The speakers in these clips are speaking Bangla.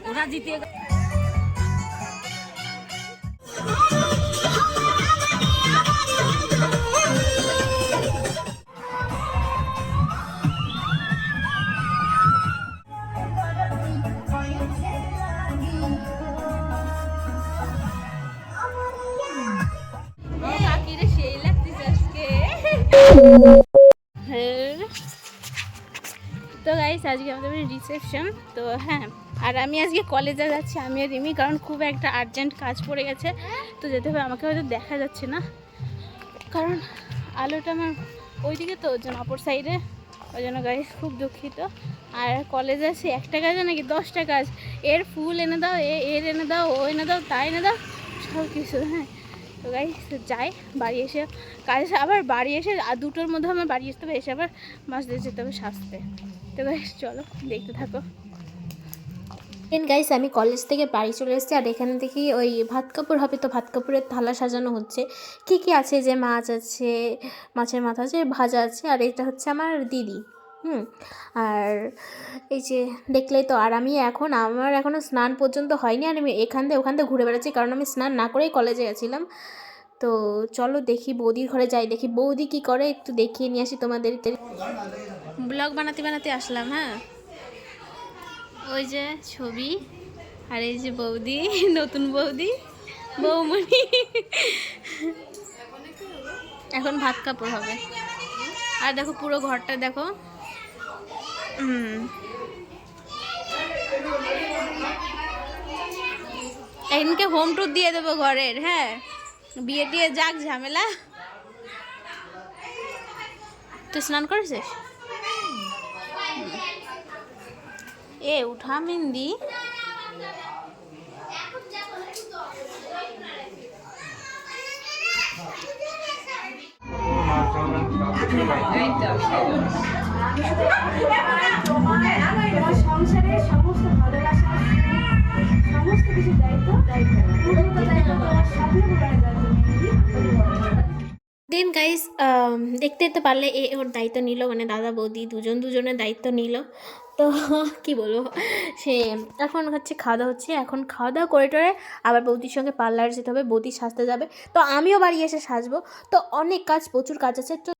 ওরা জিতে তো গাইস আজকে আমাদের রিসেপশন তো হ্যাঁ, আর আমি আজকে কলেজে যাচ্ছি আমি আর রিমি, কারণ খুব একটা আর্জেন্ট কাজ পড়ে গেছে তো যেতে হবে। আমাকে হয়তো দেখা যাচ্ছে না কারণ আলোটা আমার ওইদিকে, তো ওই জন্য অপর সাইডে, ওই জন্য গাইস খুব দুঃখিত। আর কলেজে আসি একটা কাজে নাকি 10টা কাজ, এর ফুল এনে দাও, এর এনে দাও, ও এনে দাও, তাই এনে দাও, সব কিছু। হ্যাঁ তো গাইস যাই, বাড়ি এসে কাজ, আবার বাড়ি এসে আর 2টোর মধ্যে আমার বাড়ি আসতে হবে, এসে আবার মাছ দিয়ে যেতে হবে সাজতে। তো গাইস চলো দেখতে থাকো। গাইস আমি কলেজ থেকে বাড়ি চলে এসেছি, আর এখানে দেখি ওই ভাত কাপড় হবে, তো ভাত কাপড়ের থালা সাজানো হচ্ছে। কী কী আছে, যে মাছ আছে, মাছের মাথা আছে, ভাজা আছে, আর এটা হচ্ছে আমার দিদি। আর এই যে দেখলেই তো, আর আমি আমার এখনও স্নান পর্যন্ত হয়নি, আর আমি এখান থেকে ওখান থেকে ঘুরে বেড়াচ্ছি, কারণ আমি স্নান না করেই কলেজে গেছিলাম। তো চলো দেখি বৌদির ঘরে যাই, দেখি বৌদি কি করে, একটু দেখিয়ে নিয়ে আসি তোমাদেরকে। ব্লগ বানাতে বানাতে আসলাম। হ্যাঁ ওই যে ছবি, আর এই যে বৌদি, নতুন বৌদি, বৌমণি। এখন ভাত কাপড় হবে, আর দেখো পুরো ঘরটা দেখো। এদিনকে হোম ট্যুর দিয়ে দেবো ঘরের। হ্যাঁ বিয়ে টিয়ে যাক ঝামেলা। তুই স্নান করেছিস? এ উঠা মেহেন্দি। সংসারের সমস্ত ভালোবাসা, সমস্ত কিছু দায়িত্ব দেন গাইস দেখতে তো পারলে ওর দায়িত্ব নিল, মানে দাদা বৌদি দুজনের দায়িত্ব নিল। তো কি বলবো, সে এখন হচ্ছে খাওয়া দাওয়া হচ্ছে, এখন খাওয়া দাওয়া করে টরে আবার বৌদির সঙ্গে পার্লার যেতে হবে, বৌদি সাজতে যাবে, তো আমিও বাড়ি এসে সাজবো। তো অনেক কাজ, প্রচুর কাজ আছে। তো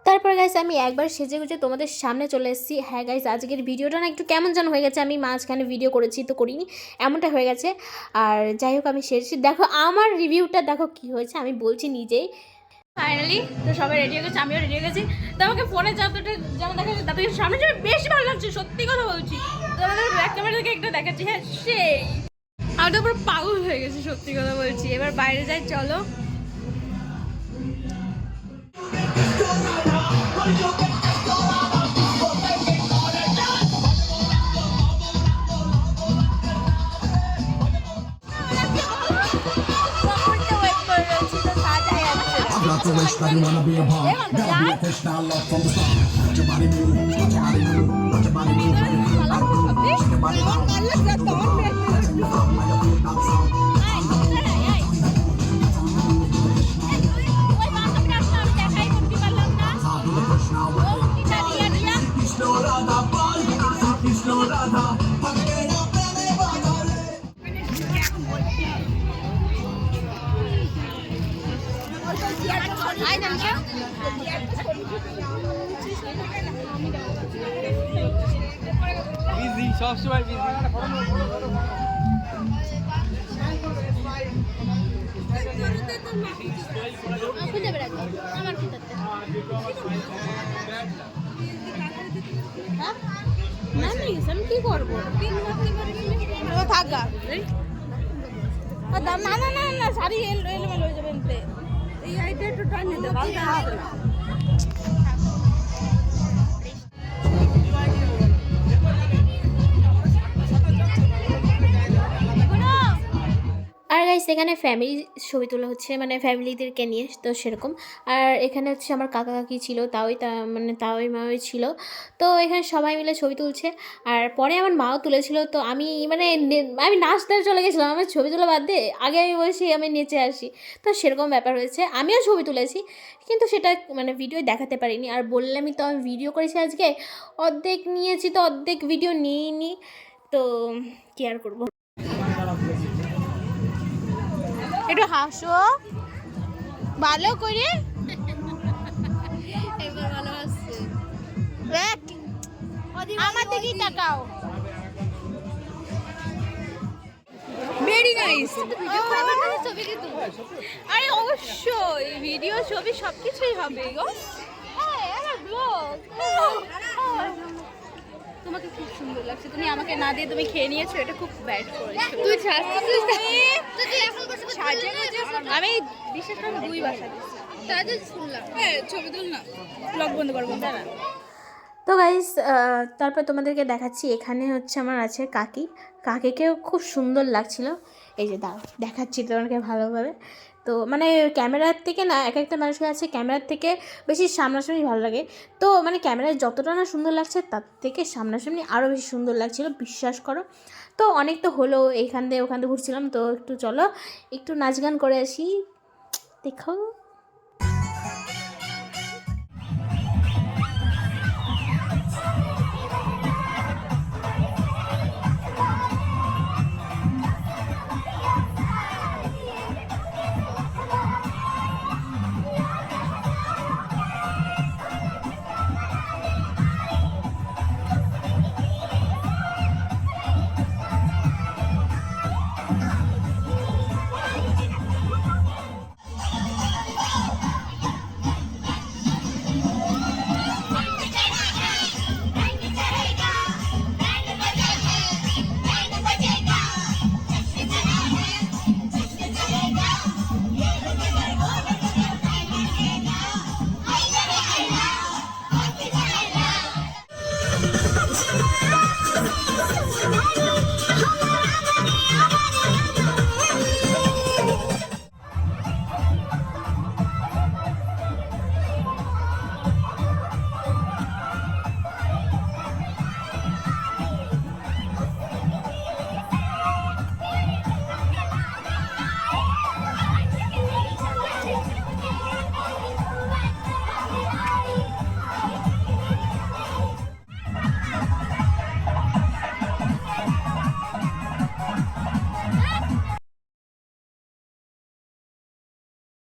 তারপর গাইস আমি একবার সেজে গুজে তোমাদের সামনে চলে এসেছি। হ্যাঁ গাইস আজকের ভিডিওটা না একটু কেমন যেন হয়ে গেছে, আমি মাঝখানে ভিডিও করেছি তো করিনি, এমনটা হয়ে গেছে। আর যাই হোক আমি সেরেছি, দেখো আমার রিভিউটা দেখো কি হয়েছে, আমি বলছি নিজেই। ফাইনালি তো সবাই রেডি হয়ে গেছে, আমিও রেডি হয়ে গেছি। তো আমাকে ফোনে যতটা যেমন দেখা যাচ্ছে তাতে সামনে যাবে বেশি ভালো লাগছে, সত্যি কথা বলছি। তো আমাদের ব্যাক ক্যামেরা থেকে একটু দেখাচ্ছি। হ্যাঁ সেই আমি তো পুরো পাগল হয়ে গেছি, সত্যি কথা বলছি। এবার বাইরে যাই চলো। Not the wish that you wanna be a part. Gotta be a fish now, love from the start. Let your body move, let your body move, let your body move, let your body move, let your body move. Let your body move. সবসময় বিজি। আমি কি করবো থাকা না না না না শাড়ি এলোমেলো হয়ে যাবে। এই আইটা একটু টান নিতে আর গাইস এখানে ফ্যামিলি ছবি তোলা হচ্ছে, মানে ফ্যামিলিদেরকে নিয়ে, তো সেরকম। আর এখানে হচ্ছে আমার কাকা কাকি ছিল, তাওই মাওই ছিল। তো এখানে সবাই মিলে ছবি তুলছে। আর পরে আমার মাও তুলেছিল। তো আমি আমি নাচতে চলে গেছিলাম, আমার ছবি তোলা বাদ দিয়ে আগে আমি বলছি আমি নেচে আসি। তো সেরকম ব্যাপার হয়েছে, আমিও ছবি তুলেছি কিন্তু সেটা মানে ভিডিও দেখাতে পারিনি। আর বললামই তো আমি ভিডিও করেছি আজকে, অর্ধেক নিয়েছি তো অর্ধেক ভিডিও নিইনি। তো কি আর করবো। একটু হাসো ভালো করে। এবার ভালো আসছে। আমার দিকেই তাকাও। Very nice. আরে অবশ্যই ভিডিও ছবি সবকিছুই হবে গো। তোমাকে খুব সুন্দর লাগছে, তুমি আমাকে না দিয়ে তুমি খেয়ে নিয়েছো, এটা খুব ব্যাড করেছো। তুই আমি বিশেষ করে 2 বাসা দিচ্ছি তাদের শুনলাম। ছবি তুল না, ব্লগ বন্ধ করবো দাঁড়া। তো গাইস তারপর তোমাদেরকে দেখাচ্ছি, এখানে হচ্ছে আমার আছে কাকিকেও খুব সুন্দর লাগছিল। এই যে দাঁড়াও দেখাচ্ছি তোমাকে ভালোভাবে। তো মানে ক্যামেরার থেকে না, এক একটা মানুষের আছে ক্যামেরার থেকে বেশি সামনাসামনি ভালো লাগে। তো মানে ক্যামেরায় যতটা না সুন্দর লাগছে তার থেকে সামনাসামনি আরও বেশি সুন্দর লাগছিল, বিশ্বাস করো। তো অনেক তো হলো, এইখান দিয়ে ওখান দিয়ে ঘুরছিলাম। তো একটু চলো একটু নাচ গান করে আসি, দেখো।